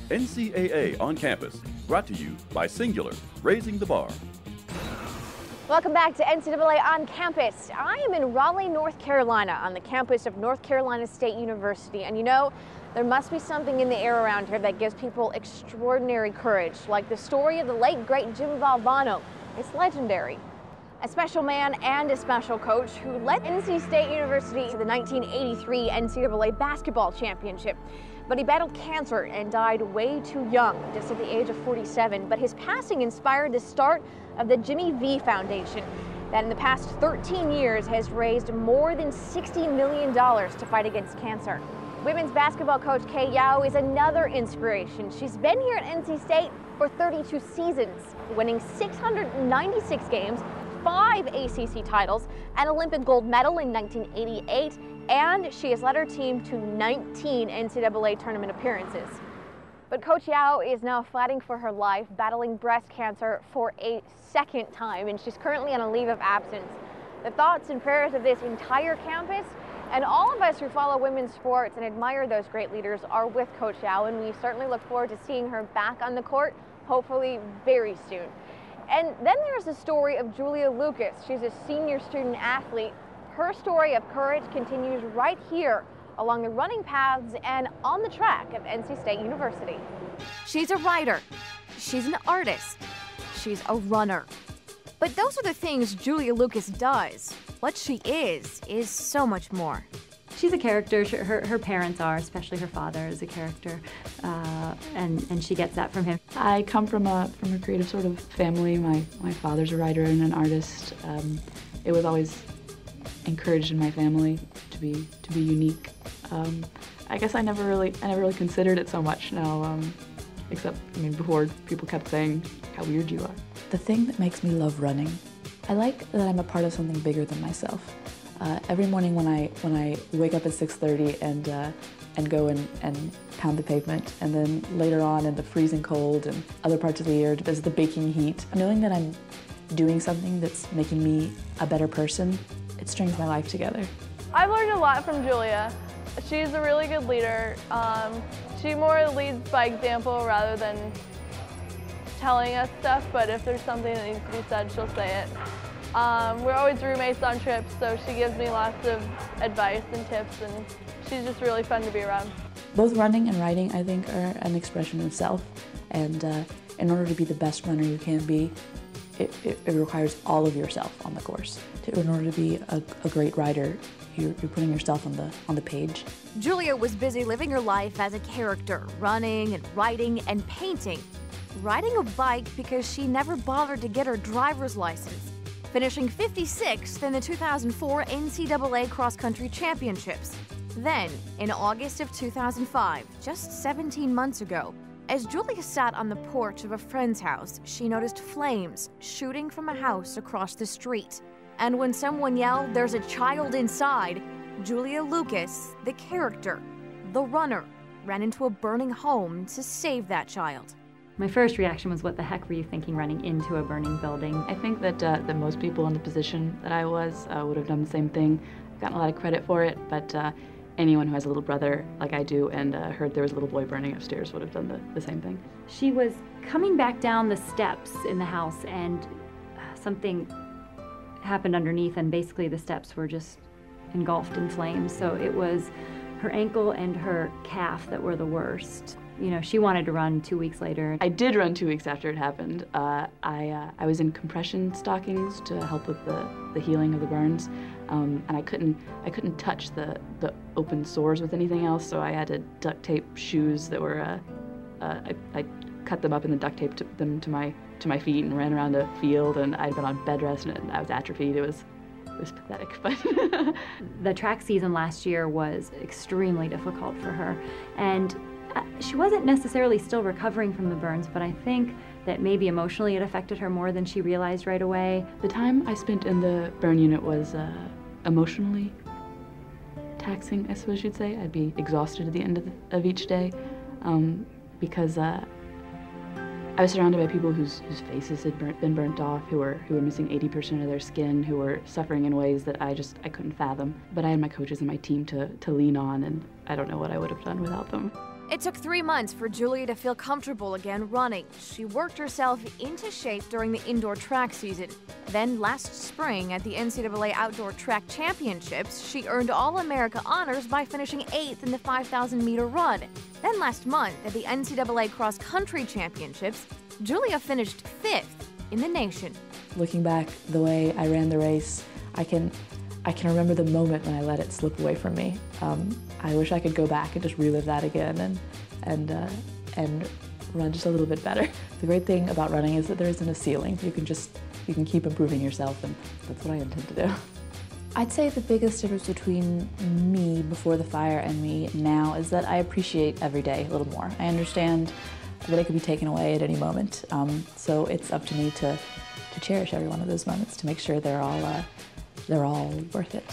NCAA on Campus, brought to you by Singular, raising the bar. Welcome back to NCAA on Campus. I am in Raleigh, North Carolina, on the campus of North Carolina State University. And you know, there must be something in the air around here that gives people extraordinary courage, like the story of the late, great Jim Valvano. It's legendary. A special man and a special coach who led NC State University to the 1983 NCAA basketball championship. But he battled cancer and died way too young, just at the age of 47. But his passing inspired the start of the Jimmy V Foundation, that in the past 13 years has raised more than $60 million to fight against cancer. Women's basketball coach Kay Yao is another inspiration. She's been here at NC State for 32 seasons, winning 696 games, 5 ACC titles, an Olympic gold medal in 1988, and she has led her team to 19 NCAA tournament appearances. But Coach Yao is now fighting for her life, battling breast cancer for a second time, and she's currently on a leave of absence. The thoughts and prayers of this entire campus and all of us who follow women's sports and admire those great leaders are with Coach Yao, and we certainly look forward to seeing her back on the court, hopefully very soon. And then there's the story of Julia Lucas. She's a senior student athlete. Her story of courage continues right here along the running paths and on the track of NC State University. She's a writer. She's an artist. She's a runner. But those are the things Julia Lucas does. What she is so much more. She's a character. Her parents are, especially her father is a character, and she gets that from him. I come from a creative sort of family. My father's a writer and an artist. It was always encouraged in my family to be unique. I guess I never really considered it so much now, except before people kept saying how weird you are. The thing that makes me love running, I like that I'm a part of something bigger than myself. Every morning when I wake up at 6:30 and go and pound the pavement, and then later on in the freezing cold and other parts of the year there's the baking heat, knowing that I'm doing something that's making me a better person, it strings my life together. I've learned a lot from Julia. She's a really good leader. She more leads by example rather than telling us stuff, but if there's something that needs to be said, she'll say it. We're always roommates on trips, so she gives me lots of advice and tips, and she's just really fun to be around. Both running and writing, I think, are an expression of self, and in order to be the best runner you can be, it requires all of yourself on the course. In order to be a great writer, you're putting yourself on the page. Julia was busy living her life as a character, running and writing and painting. Riding a bike because she never bothered to get her driver's license. Finishing 56th in the 2004 NCAA cross-country championships. Then, in August of 2005, just 17 months ago, as Julia sat on the porch of a friend's house, she noticed flames shooting from a house across the street. And when someone yelled, "There's a child inside," Julia Lucas, the character, the runner, ran into a burning home to save that child. My first reaction was, what the heck were you thinking running into a burning building? I think that most people in the position that I was would have done the same thing. I've gotten a lot of credit for it, but anyone who has a little brother like I do and heard there was a little boy burning upstairs would have done the same thing. She was coming back down the steps in the house, and something happened underneath, and basically the steps were just engulfed in flames. So it was her ankle and her calf that were the worst. You know, she wanted to run 2 weeks later. I did run 2 weeks after it happened. I was in compression stockings to help with the healing of the burns, and I couldn't touch the open sores with anything else, so I had to duct tape shoes that were I cut them up and then duct taped them to my feet and ran around a field, and I'd been on bed rest and I was atrophied. It was pathetic, but the track season last year was extremely difficult for her, and she wasn't necessarily still recovering from the burns, but I think that maybe emotionally it affected her more than she realized right away. The time I spent in the burn unit was emotionally taxing, I suppose you'd say. I'd be exhausted at the end of each day because I was surrounded by people whose faces had been burnt off, who were missing 80% of their skin, who were suffering in ways that I couldn't fathom. But I had my coaches and my team to lean on, and I don't know what I would have done without them. It took 3 months for Julia to feel comfortable again running. She worked herself into shape during the indoor track season. Then last spring at the NCAA Outdoor Track Championships, she earned All-America honors by finishing 8th in the 5,000-meter run. Then last month at the NCAA Cross Country Championships, Julia finished 5th in the nation. Looking back, the way I ran the race, I can remember the moment when I let it slip away from me. I wish I could go back and just relive that again and run just a little bit better. The great thing about running is that there isn't a ceiling. You can keep improving yourself, and that's what I intend to do. I'd say the biggest difference between me before the fire and me now is that I appreciate every day a little more. I understand that it could be taken away at any moment, so it's up to me to cherish every one of those moments to make sure they're all worth it.